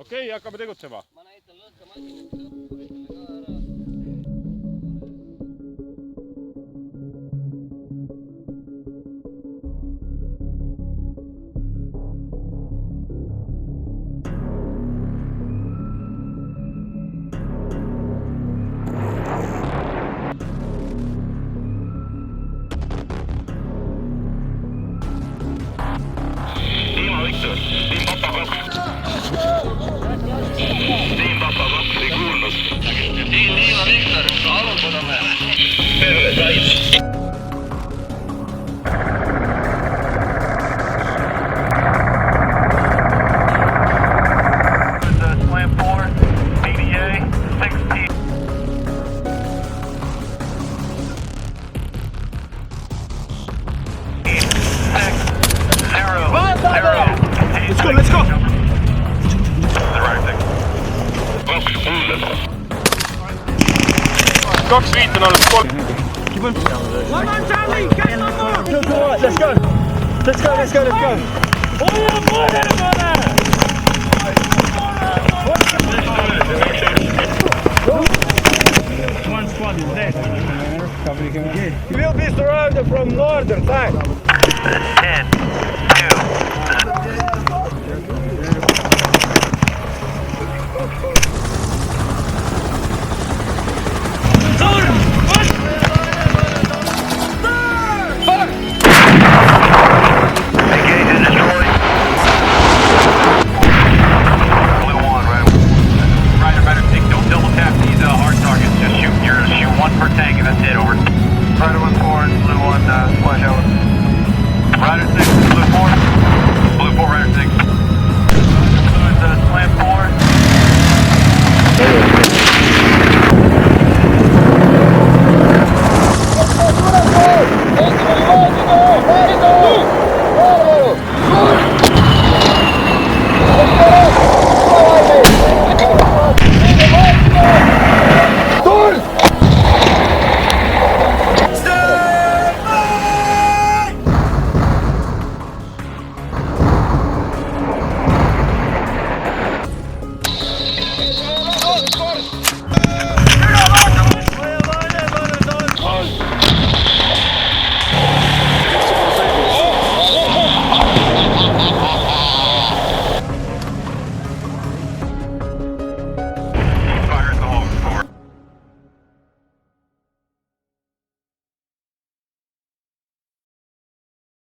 Okei, hakkame tegutsema. Ma näitan lõhka masinat õppuritele ka ära. Tiim Papa 2 ei kuulnud. Tiim Liiva Viktor, alustada peale. Terve, Sais. Slam 4, BDA, 16. Let's go! Kaks viit on alles kolm. One on Charlie, get one more! Let's go! Let's go, let's go, let's go! One squad is dead. We will be surrounded from northern side. 10.